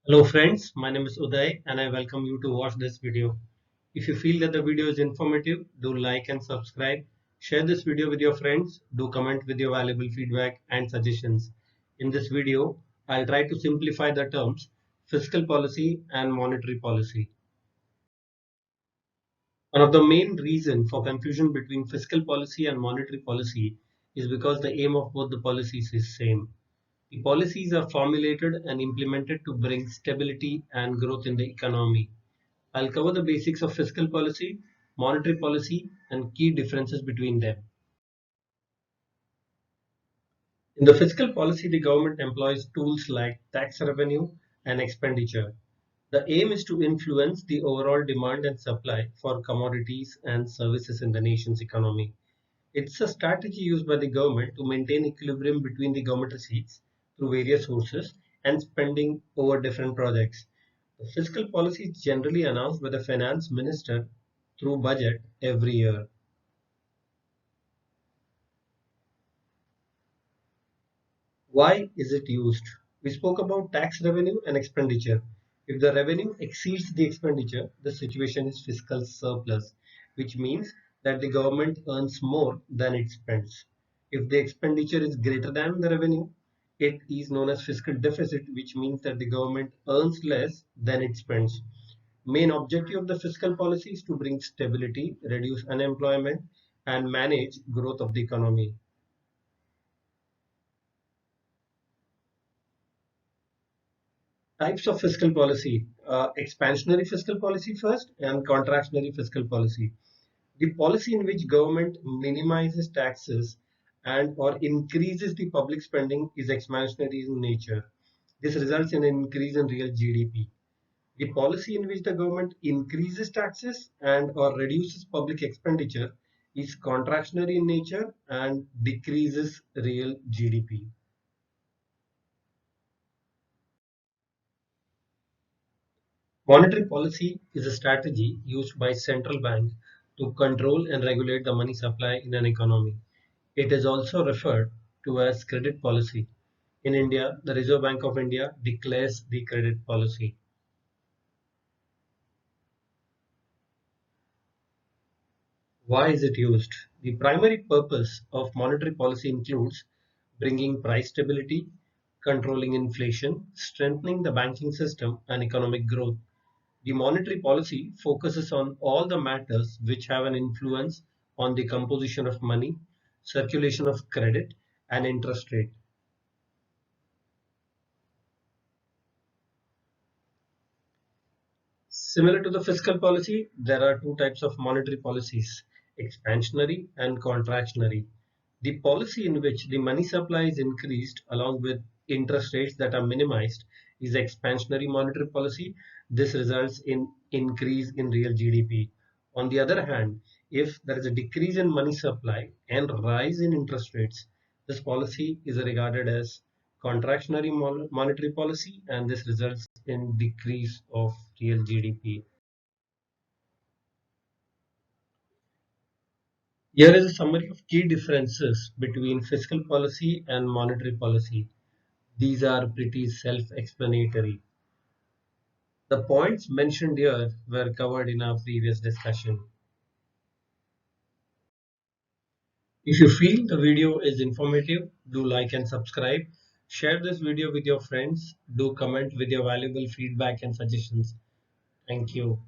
Hello friends, my name is Uday and I welcome you to watch this video. If you feel that the video is informative, do like and subscribe. Share this video with your friends. Do comment with your valuable feedback and suggestions. In this video, I'll try to simplify the terms fiscal policy and monetary policy. One of the main reasons for confusion between fiscal policy and monetary policy is because the aim of both the policies is same. The policies are formulated and implemented to bring stability and growth in the economy. I'll cover the basics of fiscal policy, monetary policy, and key differences between them. In the fiscal policy, the government employs tools like tax revenue and expenditure. The aim is to influence the overall demand and supply for commodities and services in the nation's economy. It's a strategy used by the government to maintain equilibrium between the government receipts through various sources and spending over different projects. The fiscal policy is generally announced by the finance minister through budget every year. Why is it used? We spoke about tax revenue and expenditure. If the revenue exceeds the expenditure, the situation is fiscal surplus, which means that the government earns more than it spends. If the expenditure is greater than the revenue, it is known as fiscal deficit, which means that the government earns less than it spends. Main objective of the fiscal policy is to bring stability, reduce unemployment, and manage growth of the economy. Types of fiscal policy: expansionary fiscal policy first and contractionary fiscal policy. The policy in which government minimizes taxes and or increases the public spending is expansionary in nature. This results in an increase in real GDP. The policy in which the government increases taxes and or reduces public expenditure is contractionary in nature and decreases real GDP. Monetary policy is a strategy used by central bank to control and regulate the money supply in an economy. It is also referred to as credit policy. In India, the Reserve Bank of India declares the credit policy. Why is it used? The primary purpose of monetary policy includes bringing price stability, controlling inflation, strengthening the banking system, and economic growth. The monetary policy focuses on all the matters which have an influence on the composition of money, circulation of credit, and interest rate. Similar to the fiscal policy, there are two types of monetary policies: expansionary and contractionary. The policy in which the money supply is increased along with interest rates that are minimized is expansionary monetary policy. This results in increase in real GDP. On the other hand, if there is a decrease in money supply and rise in interest rates, this policy is regarded as contractionary monetary policy, and this results in decrease of real GDP. Here is a summary of key differences between fiscal policy and monetary policy. These are pretty self-explanatory. The points mentioned here were covered in our previous discussion. If you feel the video is informative, do like and subscribe. Share this video with your friends. Do comment with your valuable feedback and suggestions. Thank you.